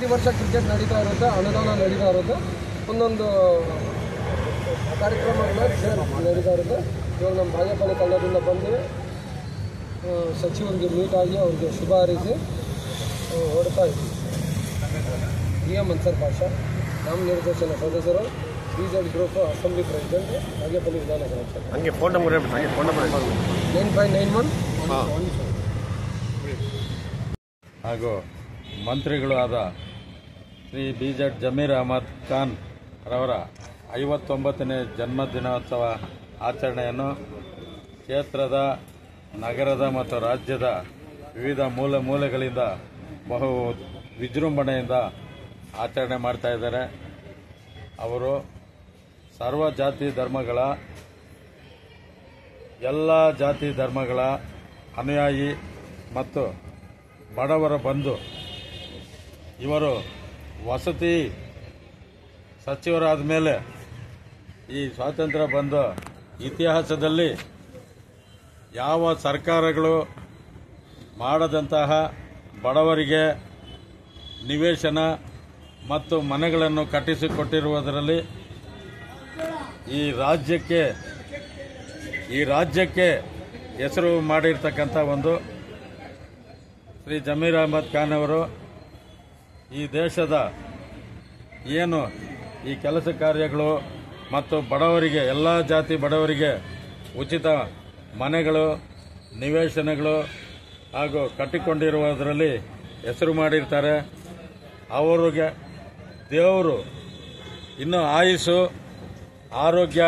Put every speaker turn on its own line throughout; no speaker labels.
ಪ್ರತಿ ವರ್ಷ ಕ್ರಿಕೆಟ್ ನಡೀತಾ ಇರುತ್ತೆ, ಅನುದಾನ ನಡೀತಾ ಇರುತ್ತೆ, ಒಂದೊಂದು ಕಾರ್ಯಕ್ರಮಗಳನ್ನ ನಡೀತಾ ಇರುತ್ತೆ. ಇವಾಗ ನಮ್ಮ ಬಾಗೇಪಲ್ಲಿ ಕನ್ನಡದಿಂದ ಬಂದು ಸಚಿವರಿಗೆ ಮೀಟ್ ಆಗಿ ಅವ್ರಿಗೆ ಶುಭ ಹಾರೈಸಿ ಹೊರಡ್ತಾ ಇದ್ವಿ. DM ಅನ್ಸರ್ ಪಾಷಾ, ನಾಮನಿರ್ದೇಶನ ಸದಸ್ಯರು, BZ group assembly president, Bagepalli ವಿಧಾನಸಭಾ ಕ್ಷೇತ್ರ.
ಹಂಗೆ ಫೋನ್ ನಂಬರ್
9591
ಹಾಗೂ ಮಂತ್ರಿಗಳು ಆದ ಶ್ರೀ BZ ಜಮೀರ್ ಅಹಮದ್ ಖಾನ್ ರವರ 59ನೇ ಜನ್ಮದಿನೋತ್ಸವ ಆಚರಣೆಯನ್ನು ಕ್ಷೇತ್ರದ, ನಗರದ ಮತ್ತು ರಾಜ್ಯದ ವಿವಿಧ ಮೂಲೆಗಳಿಂದ ಬಹು ವಿಜೃಂಭಣೆಯಿಂದ ಆಚರಣೆ ಮಾಡ್ತಾ ಇದ್ದಾರೆ. ಅವರು ಸರ್ವ ಜಾತಿ ಧರ್ಮಗಳ ಎಲ್ಲ ಜಾತಿ ಧರ್ಮಗಳ ಅನುಯಾಯಿ ಮತ್ತು ಬಡವರ ಬಂಧು. ಇವರು ವಸತಿ ಸಚಿವರಾದ ಮೇಲೆ ಈ ಸ್ವಾತಂತ್ರ್ಯ ಬಂದ ಇತಿಹಾಸದಲ್ಲಿ ಯಾವ ಸರ್ಕಾರಗಳು ಮಾಡದಂತಹ ಬಡವರಿಗೆ ನಿವೇಶನ ಮತ್ತು ಮನೆಗಳನ್ನು ಕಟ್ಟಿಸಿಕೊಟ್ಟಿರುವುದರಲ್ಲಿ ಈ ರಾಜ್ಯಕ್ಕೆ ಹೆಸರು ಮಾಡಿರ್ತಕ್ಕಂಥ ಒಂದು ಶ್ರೀ ಜಮೀರ್ ಅಹಮದ್ ಖಾನ್ ಅವರು ಈ ದೇಶದ ಏನು ಈ ಕೆಲಸ ಕಾರ್ಯಗಳು ಮತ್ತು ಬಡವರಿಗೆ, ಎಲ್ಲ ಜಾತಿ ಬಡವರಿಗೆ ಉಚಿತ ಮನೆಗಳು, ನಿವೇಶನಗಳು ಹಾಗೂ ಕಟ್ಟಿಕೊಂಡಿರುವುದರಲ್ಲಿ ಹೆಸರು ಮಾಡಿರ್ತಾರೆ. ಅವರಿಗೆ ದೇವರು ಇನ್ನೂ ಆಯುಸ್ಸು, ಆರೋಗ್ಯ,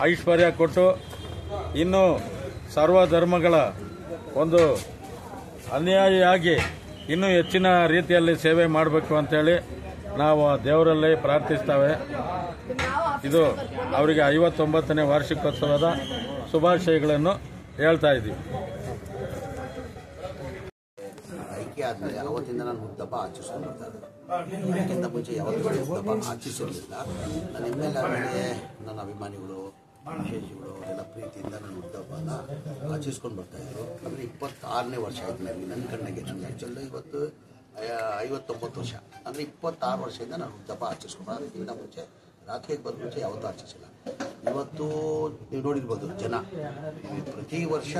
ಐಶ್ವರ್ಯ ಕೊಟ್ಟು ಇನ್ನೂ ಸರ್ವಧರ್ಮಗಳ ಒಂದು ಅನುಯಾಯಿಯಾಗಿ ಇನ್ನೂ ಹೆಚ್ಚಿನ ರೀತಿಯಲ್ಲಿ ಸೇವೆ ಮಾಡಬೇಕು ಅಂತೇಳಿ ನಾವು ದೇವರಲ್ಲಿ ಪ್ರಾರ್ಥಿಸ್ತೇವೆ. ಇದು ಅವರಿಗೆ 59ನೇ ವಾರ್ಷಿಕೋತ್ಸವದ ಶುಭಾಶಯಗಳನ್ನು ಹೇಳ್ತಾ ಇದ್ದೀವಿ.
ಐಕ್ಯ ಆದಮೇಲೆ ಅವತ್ತಿಂದ ನಾನು ಹುಟ್ಟುಹಬ್ಬ ಆಚರಿಸ್ಕೊಂಡು ಬರ್ತಾ ಇದ್ದೆ. ಅದಕ್ಕಿಂತ ಮುಂಚೆ ಯಾವತ್ತೂ ಹುಟ್ಟುಹಬ್ಬ ಆಚರಿಸಿರಲಿಲ್ಲ. ನನ್ನ ಮೇಲೆ ಆಮೇಲೆ ನನ್ನ ಅಭಿಮಾನಿಗಳು, ವಿಶೇಷಗಳು ಎಲ್ಲ ಪ್ರೀತಿಯಿಂದ ನನ್ನ ಹುಟ್ಟುಹಬ್ಬನ ಆಚರಿಸ್ಕೊಂಡು ಬರ್ತಾಯಿದ್ರು. ಅಂದರೆ 26ನೇ ವರ್ಷ ಆಯ್ತು ನನಗೆ, ನನ್ನ ಕಣ್ಣಿಗೆ. ನನಗೆ ಆ್ಯಕ್ಚುಲಿ ಇವತ್ತು 59 ವರ್ಷ, ಅಂದರೆ 26 ವರ್ಷದಿಂದ ನಾನು ಹುಟ್ಟುಹಬ್ಬ ಆಚರಿಸ್ಕೊಂಡು. ಅದಕ್ಕಿಂತ ಮುಂಚೆ ರಾತ್ರಿಗೆ ಬಂದ ಮುಂಚೆ ಯಾವತ್ತೂ ಆಚರಿಸಿಲ್ಲ. ಇವತ್ತು ನೀವು ನೋಡಿರ್ಬೋದು, ಜನ ಪ್ರತಿ ವರ್ಷ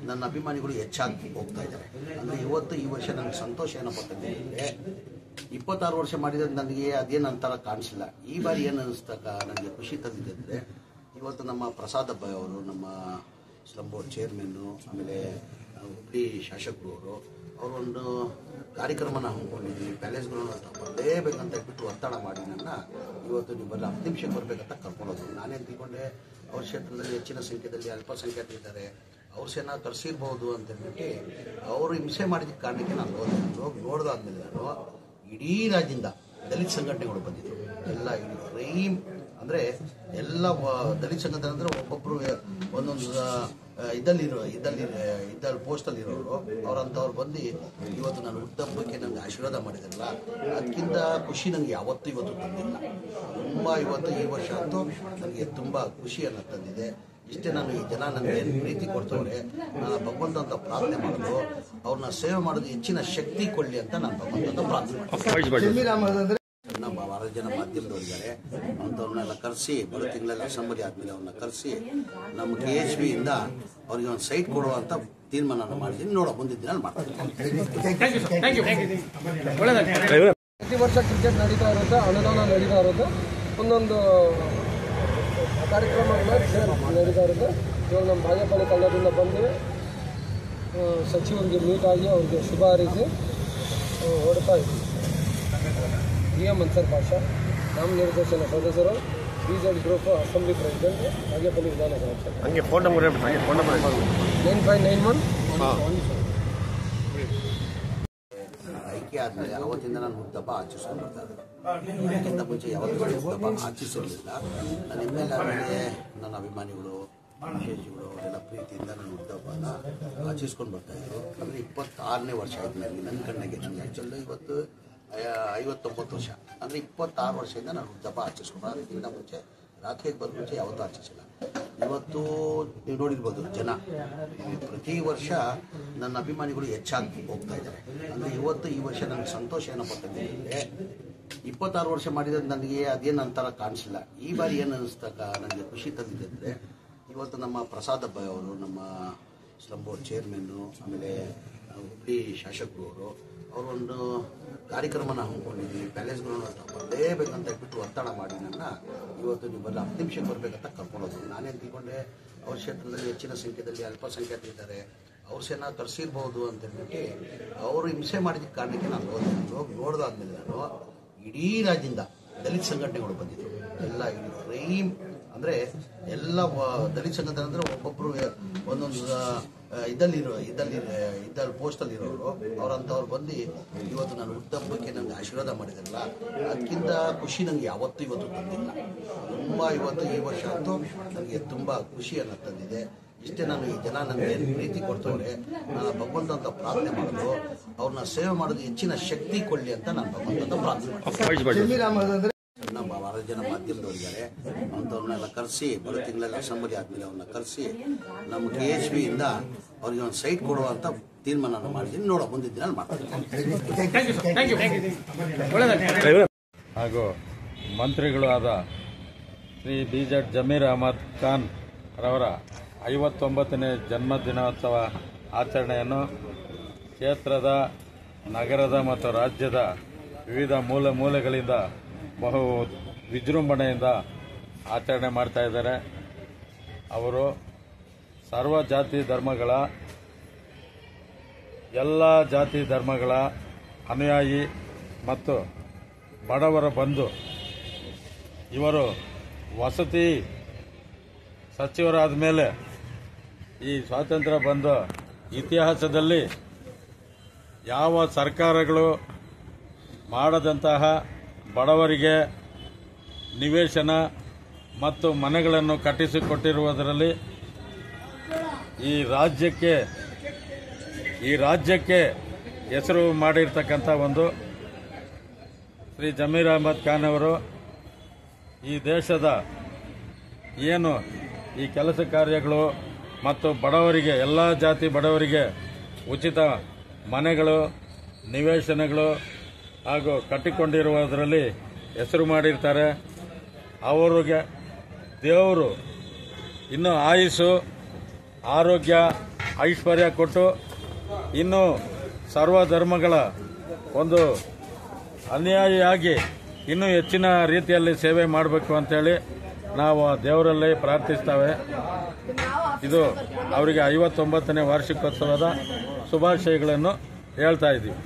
ನನ್ನ ಅಭಿಮಾನಿಗಳು ಹೆಚ್ಚಾಗಿ ಹೋಗ್ತಾ ಇದ್ದಾರೆ. ಅಂದರೆ ಈ ವರ್ಷ ನನಗೆ ಸಂತೋಷ ಏನಪ್ಪ ಅಂತಂದರೆ 26 ವರ್ಷ ಮಾಡಿದ್ರೆ ನನಗೆ ಅದೇನು ಅಂತರ ಕಾಣಿಸಿಲ್ಲ. ಈ ಬಾರಿ ಏನು ಅನ್ನಿಸ್ದಾಗ ನನಗೆ ಖುಷಿ ತಂದಿದೆ ಅಂದರೆ, ಇವತ್ತು ನಮ್ಮ ಪ್ರಸಾದ್ ಅಬ್ಬಾಯಿ ಅವರು, ನಮ್ಮ ಸ್ಲಮ್ ಬೋರ್ಡ್ ಚೇರ್ಮನ್ನು, ಆಮೇಲೆ ಹುಬ್ಳಿ ಶಾಸಕರು ಅವರೊಂದು ಕಾರ್ಯಕ್ರಮನ ಹಮ್ಮಿಕೊಂಡಿದ್ವಿ. ಪ್ಯಾಲೇಸ್ಗಳನ್ನ ಬರಲೇಬೇಕಂತ ಹೇಳ್ಬಿಟ್ಟು ಒತ್ತಡ ಮಾಡಿ ನನ್ನ ಇವತ್ತು ನೀವು ಬರಲ್ಲ 10 ನಿಮಿಷಕ್ಕೆ ಬರಬೇಕಂತ ಕರ್ಕೊಳ್ಳೋದು. ನಾನೇನು ತಿಳ್ಕೊಂಡೆ, ಅವ್ರ ಕ್ಷೇತ್ರದಲ್ಲಿ ಹೆಚ್ಚಿನ ಸಂಖ್ಯೆಯಲ್ಲಿ ಅಲ್ಪಸಂಖ್ಯಾತರಿದ್ದಾರೆ, ಅವ್ರ ಸೇನಾ ತರಿಸಿರ್ಬೋದು ಅಂತ ಹೇಳ್ಬಿಟ್ಟು ಅವರು ಹಿಂಸೆ ಮಾಡಿದ ಕಾರಣಕ್ಕೆ ನಾನು ನೋಡಿದಾದ್ಮೇಲೆ ನಾನು ಇಡೀ ರಾಜ್ಯದಿಂದ ದಲಿತ ಸಂಘಟನೆಗಳು ಬಂದಿದ್ದರು. ಎಲ್ಲ ಫ್ರೈಮ್ ಅಂದರೆ ಎಲ್ಲ ದಲಿತ ಸಂಘಟನೆ ಅಂದರೆ ಒಬ್ಬೊಬ್ಬರು ಒಂದೊಂದು ಇದ್ದಲ್ಲಿ ಪೋಸ್ಟಲ್ಲಿರೋರು ಅವರಂಥವ್ರು ಬಂದು ಇವತ್ತು ನಾನು ಹುಟ್ಟುಹಬ್ಬಕ್ಕೆ ನನಗೆ ಆಶೀರ್ವಾದ ಮಾಡಿದಾರಲ್ಲ, ಅದಕ್ಕಿಂತ ಖುಷಿ ನನಗೆ ಯಾವತ್ತೂ ಇವತ್ತು ತಂದಿಲ್ಲ. ತುಂಬ ಇವತ್ತು ಈ ವರ್ಷ ಅಂತೂ ನನಗೆ ತುಂಬ ಖುಷಿಯನ್ನು ತಂದಿದೆ. ಇಷ್ಟೇ ನಾನು ಈ ಜನ ನನಗೆ ಏನು ಪ್ರೀತಿ ಕೊಡ್ತವ್ರೆ, ನಾನು ಭಗವಂತ ಅಂತ ಪ್ರಾರ್ಥನೆ ಮಾಡೋದು, ಅವ್ರನ್ನ ಸೇವೆ ಮಾಡೋದು ಹೆಚ್ಚಿನ ಶಕ್ತಿ ಕೊಡಲಿ ಅಂತ ನಾನು ಭಗವಂತ ಅಂತ ಪ್ರಾರ್ಥನೆ ಮಾಡ್ತೀನಿ. ನಮ್ಮ 6 ಜನ ಮಾಧ್ಯಮದವರಿದ್ದಾರೆ, ಅಂಥವ್ರನ್ನೆಲ್ಲ ಕರೆಸಿ ಬರೋ ತಿಂಗಳಲ್ಲಿ ಅಸೆಂಬ್ಲಿ ಆದಮೇಲೆ ಅವ್ರನ್ನ ಕರೆಸಿ ನಮ್ಮ KHB ಇಂದ ಅವ್ರಿಗೆ ಒಂದು ಸೈಟ್ ಕೊಡುವಂಥ ತೀರ್ಮಾನ ಮಾಡಿದ್ದೀನಿ. ನೋಡೋ ಮುಂದಿನ ದಿನ ಮಾಡ್ತೀನಿ.
ಪ್ರತಿ ವರ್ಷ ಕ್ರಿಕೆಟ್ ನಡೀತಾ ಇರುತ್ತೆ, ಅನುದಾನ ನಡೀತಾ ಇರುತ್ತೆ, ಒಂದೊಂದು ಕಾರ್ಯಕ್ರಮಗಳನ್ನ ನಡೀತಾ ಇರುತ್ತೆ. ಇವಾಗ ನಮ್ಮ ಬಾಗೇಪಲ್ಲಿ ಕನ್ನಡದಿಂದ ಬಂದು ಸಚಿವರಿಗೆ ಮೀಟ್ ಆಗಿ ಅವ್ರಿಗೆ ಶುಭ ಹಾರೈಸಿ ಹೊರಡ್ತಾ ಇದ್ವಿ. DM ಅನ್ಸರ್ ಪಾಷಾ, ನಾಮನಿರ್ದೇಶನ ಸದಸ್ಯರು, BZ group assembly president, Bagepalli ವಿಧಾನಸಭಾ ಕ್ಷೇತ್ರ.
ಹಂಗೆ ಫೋನ್ ನಂಬರ್
9591
ಐಕ್ಯ ಆದಮೇಲೆ ಅವತ್ತಿಂದ ನಾನು ಹುಟ್ಟುಹಬ್ಬ ಆಚರಿಸ್ಕೊಂಡು ಬರ್ತಾ ಇದ್ದೆ. ಅದಕ್ಕಿಂತ ಮುಂಚೆ ಯಾವತ್ತೂ ಹುಟ್ಟುಹಬ್ಬ ಆಚರಿಸಿರಲಿಲ್ಲ. ನನ್ನ ಮೇಲೆ ಆಮೇಲೆ ನನ್ನ ಅಭಿಮಾನಿಗಳು, ವಿಶೇಷಗಳು ಎಲ್ಲ ಪ್ರೀತಿಯಿಂದ ನನ್ನ ಹುಟ್ಟುಹಬ್ಬನ ಆಚರಿಸ್ಕೊಂಡು ಬರ್ತಾಯಿದ್ರು. ಅಂದರೆ 26ನೇ ವರ್ಷ ಆಯ್ತು ನನಗೆ, ನನ್ನ ಕಣ್ಣಿಗೆ. ನನಗೆ ಆ್ಯಕ್ಚುಲಿ ಇವತ್ತು 59 ವರ್ಷ, ಅಂದರೆ 26 ವರ್ಷದಿಂದ ನಾನು ಹುಟ್ಟುಹಬ್ಬ ಆಚರಿಸ್ಕೊಂಡು. ಅದಕ್ಕಿಂತ ಮುಂಚೆ ರಾತ್ರಿಗೆ ಬರೋ ಮುಂಚೆ ಯಾವತ್ತೂ ಆಚರಿಸಿಲ್ಲ. ಇವತ್ತು ನೀವು ನೋಡಿರ್ಬೋದು ಜನ ಪ್ರತಿ ವರ್ಷ ನನ್ನ ಅಭಿಮಾನಿಗಳು ಹೆಚ್ಚಾಗಿ ಹೋಗ್ತಾ ಇದ್ದಾರೆ. ಅಂದರೆ ಇವತ್ತು ಈ ವರ್ಷ ನನಗೆ ಸಂತೋಷ ಏನಪ್ಪ ಅಂತಂದರೆ 26 ವರ್ಷ ಮಾಡಿದ್ರೆ ನನಗೆ ಅದೇನು ಅಂತರ ಕಾಣಿಸಿಲ್ಲ. ಈ ಬಾರಿ ಏನು ಅನ್ನಿಸ್ತಾಕ ನನಗೆ ಖುಷಿ ತಂದಿದೆ ಅಂದರೆ ಇವತ್ತು ನಮ್ಮ ಪ್ರಸಾದ್ ಅಬ್ಬಾಯಿ ಅವರು, ನಮ್ಮ ಸ್ಲಂ ಬೋರ್ಡ್ ಚೇರ್ಮನ್ನು, ಆಮೇಲೆ ಹುಬ್ಳಿ ಶಾಸಕರು ಅವರೊಂದು ಕಾರ್ಯಕ್ರಮನ ಹಮ್ಮಿಕೊಂಡಿದ್ದೀವಿ. ಪ್ಯಾಲೇಸ್ ಗ್ರೌಂಡ್ ಅಂತ ಬರಲೇಬೇಕಂತ ಬಿಟ್ಟು ಒತ್ತಡ ಮಾಡಿ ನನ್ನ ಇವತ್ತು ನೀವು ಬರಲ್ಲ 10 ನಿಮಿಷಕ್ಕೆ ಬರಬೇಕಂತ ಕರ್ಕೊಂಡೋದ್ರು. ನಾನೇನು ತಿಳ್ಕೊಂಡೆ ಅವ್ರ ಕ್ಷೇತ್ರದಲ್ಲಿ ಹೆಚ್ಚಿನ ಸಂಖ್ಯೆಯಲ್ಲಿ ಅಲ್ಪಸಂಖ್ಯಾತರಿದ್ದಾರೆ, ಅವ್ರ ಸೇನಾ ಕರೆಸಿರ್ಬೋದು ಅಂತೇಳ್ಬಿಟ್ಟು ಅವರು ಹಿಂಸೆ ಮಾಡಿದ ಕಾರಣಕ್ಕೆ ನಾನು ಹೋಗಿ ನೋಡಿದಾದ್ಮೇಲೆ ನಾನು ಇಡೀ ರಾಜ್ಯದಿಂದ ದಲಿತ ಸಂಘಟನೆಗಳು ಬಂದಿದ್ದರು. ಎಲ್ಲ ರೈಮ್ ಅಂದರೆ ಎಲ್ಲ ದಲಿತ ಸಂಘಟನೆ ಅಂದರೆ ಒಬ್ಬೊಬ್ಬರು ಒಂದೊಂದು ಇದ್ದಲ್ಲಿ ಪೋಸ್ಟಲ್ಲಿರೋರು ಅವರಂಥವ್ರು ಬಂದು ಇವತ್ತು ನಾನು ಹುಟ್ಟುಹಬ್ಬಕ್ಕೆ ನನಗೆ ಆಶೀರ್ವಾದ ಮಾಡಿದಾರಲ್ಲ, ಅದಕ್ಕಿಂತ ಖುಷಿ ನನಗೆ ಯಾವತ್ತೂ ಇವತ್ತು ತಂದಿಲ್ಲ. ತುಂಬ ಇವತ್ತು ಈ ವರ್ಷ ಅಂತೂ ನನಗೆ ತುಂಬ ಖುಷಿಯನ್ನು ತಂದಿದೆ. ಇಷ್ಟೇ ನಾನು ಈ ಜನ ನನಗೆ ಏನು ಪ್ರೀತಿ ಕೊಡ್ತವ್ರೆ, ನಾನು ಭಗವಂತ ಅಂತ ಪ್ರಾರ್ಥನೆ ಮಾಡೋದು, ಅವ್ರನ್ನ ಸೇವೆ ಮಾಡೋದು ಹೆಚ್ಚಿನ ಶಕ್ತಿ ಕೊಡಲಿ ಅಂತ ನಾನು ಭಗವಂತ ಪ್ರಾರ್ಥನೆ ನಮ್ಮ 6 ಜನ ಮಾಧ್ಯಮದವರಿದ್ದಾರೆ. ಅಂಥವ್ರನ್ನೆಲ್ಲ ಕರೆಸಿ ಬರೋ ತಿಂಗಳಲ್ಲಿ ಅಸೆಂಬ್ಲಿ ಆದಮೇಲೆ ಅವ್ರನ್ನ ಕರೆಸಿ ನಮ್ಮ KHB ಇಂದ ಅವ್ರಿಗೆ ಒಂದು ಸೈಟ್ ಕೊಡುವಂಥ ತೀರ್ಮಾನ ಮಾಡಿದ್ದೀನಿ. ನೋಡೋ ಮುಂದಿನ ದಿನ ಮಾಡ್ತೀನಿ.
ಹಾಗೂ ಮಂತ್ರಿಗಳು ಆದ ಶ್ರೀ BZ ಜಮೀರ್ ಅಹಮದ್ ಖಾನ್ ರವರ 59ನೇ ಜನ್ಮದಿನೋತ್ಸವ ಆಚರಣೆಯನ್ನು ಕ್ಷೇತ್ರದ, ನಗರದ ಮತ್ತು ರಾಜ್ಯದ ವಿವಿಧ ಮೂಲೆಗಳಿಂದ ಬಹು ವಿಜೃಂಭಣೆಯಿಂದ ಆಚರಣೆ ಮಾಡ್ತಾ ಇದ್ದಾರೆ. ಅವರು ಸರ್ವ ಜಾತಿ ಧರ್ಮಗಳ ಎಲ್ಲ ಜಾತಿ ಧರ್ಮಗಳ ಅನುಯಾಯಿ ಮತ್ತು ಬಡವರ ಬಂಧು. ಇವರು ವಸತಿ ಸಚಿವರಾದ ಮೇಲೆ ಈ ಸ್ವಾತಂತ್ರ್ಯ ಬಂದ ಇತಿಹಾಸದಲ್ಲಿ ಯಾವ ಸರ್ಕಾರಗಳು ಮಾಡದಂತಹ ಬಡವರಿಗೆ ನಿವೇಶನ ಮತ್ತು ಮನೆಗಳನ್ನು ಕಟ್ಟಿಸಿಕೊಟ್ಟಿರುವುದರಲ್ಲಿ ಈ ರಾಜ್ಯಕ್ಕೆ ಹೆಸರು ಮಾಡಿರ್ತಕ್ಕಂಥ ಒಂದು ಶ್ರೀ ಜಮೀರ್ ಅಹಮದ್ ಖಾನ್ ಅವರು ಈ ದೇಶದ ಏನು ಈ ಕೆಲಸ ಕಾರ್ಯಗಳು ಮತ್ತು ಬಡವರಿಗೆ, ಎಲ್ಲ ಜಾತಿ ಬಡವರಿಗೆ ಉಚಿತ ಮನೆಗಳು, ನಿವೇಶನಗಳು ಹಾಗೂ ಕಟ್ಟಿಕೊಂಡಿರುವುದರಲ್ಲಿ ಹೆಸರು ಮಾಡಿರ್ತಾರೆ. ಅವರಿಗೆ ದೇವರು ಇನ್ನೂ ಆಯುಸ್ಸು, ಆರೋಗ್ಯ, ಐಶ್ವರ್ಯ ಕೊಟ್ಟು ಇನ್ನೂ ಸರ್ವಧರ್ಮಗಳ ಒಂದು ಅನುಯಾಯಿಯಾಗಿ ಇನ್ನೂ ಹೆಚ್ಚಿನ ರೀತಿಯಲ್ಲಿ ಸೇವೆ ಮಾಡಬೇಕು ಅಂತೇಳಿ ನಾವು ದೇವರಲ್ಲಿ ಪ್ರಾರ್ಥಿಸ್ತೇವೆ. ಇದು ಅವರಿಗೆ 59ನೇ ವಾರ್ಷಿಕೋತ್ಸವದ ಶುಭಾಶಯಗಳನ್ನು ಹೇಳ್ತಾ ಇದ್ದೀವಿ.